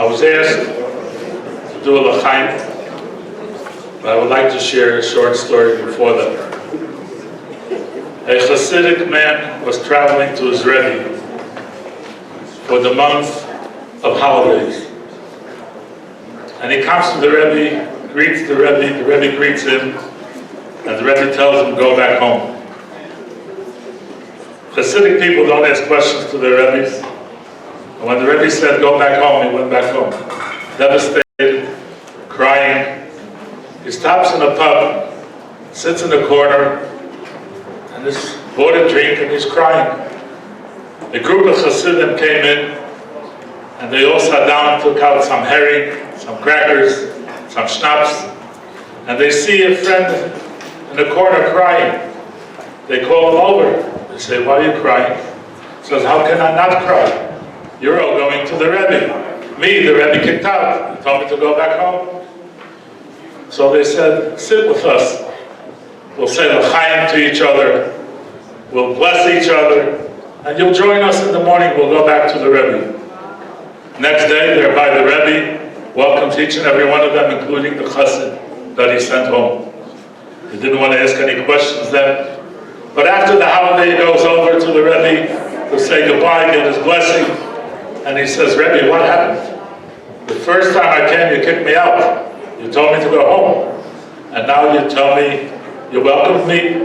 I was asked to do a Lchaim, but I would like to share a short story before that. A Hasidic man was traveling to his Rebbe for the month of holidays. And he comes to the Rebbe, greets the Rebbe greets him, and the Rebbe tells him, go back home. Hasidic people don't ask questions to their Rebbes. And when the Rebbe said, go back home, he went back home. Devastated, crying. He stops in a pub, sits in the corner, and he's bought a drink and he's crying. A group of Hasidim came in, and they all sat down, took out some herring, some crackers, some schnapps, and they see a friend in the corner crying. They call him over. They say, why are you crying? He says, how can I not cry? You're all going to the Rebbe. Me, the Rebbe kicked out. He told me to go back home. So they said, sit with us. We'll say Lchaim to each other. We'll bless each other. And you'll join us in the morning. We'll go back to the Rebbe. Next day, they're by the Rebbe. Welcomes each and every one of them, including the chassid that he sent home. He didn't want to ask any questions then. But after the holiday, he goes over to the Rebbe to say goodbye, get his blessing. And he says, Rebbe, what happened? The first time I came, you kicked me out. You told me to go home. And now you tell me you welcomed me.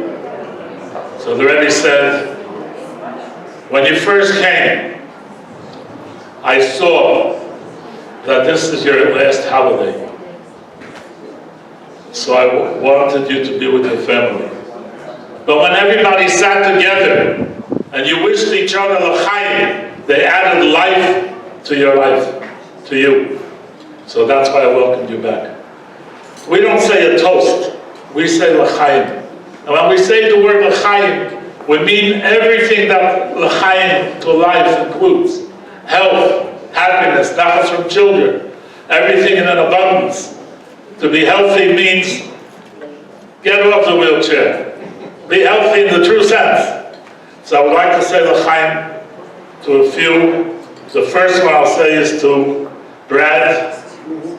So the Rebbe said, when you first came, I saw that this is your last holiday. So I wanted you to be with your family. But when everybody sat together and you wished each other Lchaim, they added life to your life, to you. So that's why I welcomed you back. We don't say a toast, we say Lchaim. And when we say the word Lchaim, we mean everything that Lchaim to life includes. Health, happiness, nachas from children, everything in an abundance. To be healthy means get off the wheelchair. Be healthy in the true sense. So I would like to say Lchaim to a few. The first one I'll say is to Brad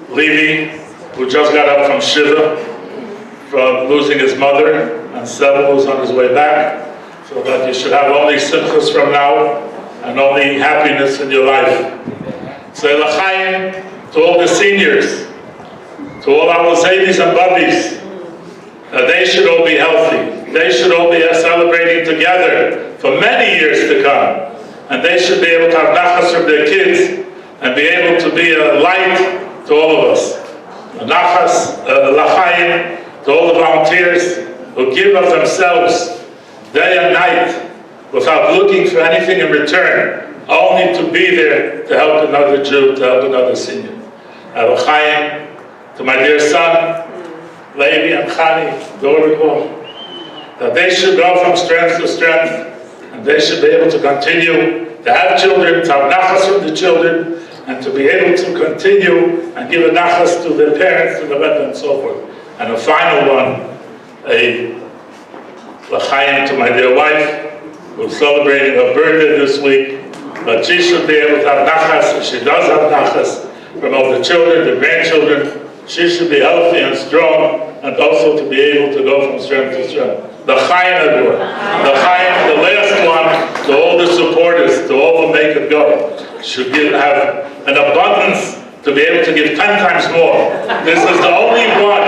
Levy, who just got up from Shiva, from losing his mother, and Seba, who's on his way back, so that you should have only simchas from now, and only happiness in your life. Say Lchaim to all the seniors, to all our zayis and babis, that they should all be healthy. They should all be celebrating together for many years to come. And they should be able to have nachas from their kids and be able to be a light to all of us. Nachas, Lchaim, to all the volunteers who give of themselves day and night without looking for anything in return, only to be there to help another Jew, to help another senior. Lchaim, to my dear son, Levi and Chani, daughter-in-law, that they should go from strength to strength, and they should be able to continue to have children, to have nachas from the children, and to be able to continue and give a nachas to their parents, to the Rebbe, and so forth. And a final one, a Lchaim to my dear wife, who's celebrating her birthday this week, but she should be able to have nachas, and she does have nachas from all the children, the grandchildren. She should be healthy and strong, and also to be able to go from strength to strength. Lchaim, everyone. Lchaim, the last one, to all the supporters, to all who make it go, should have an abundance to be able to give 10 times more. This is the only one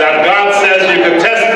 that God says you can test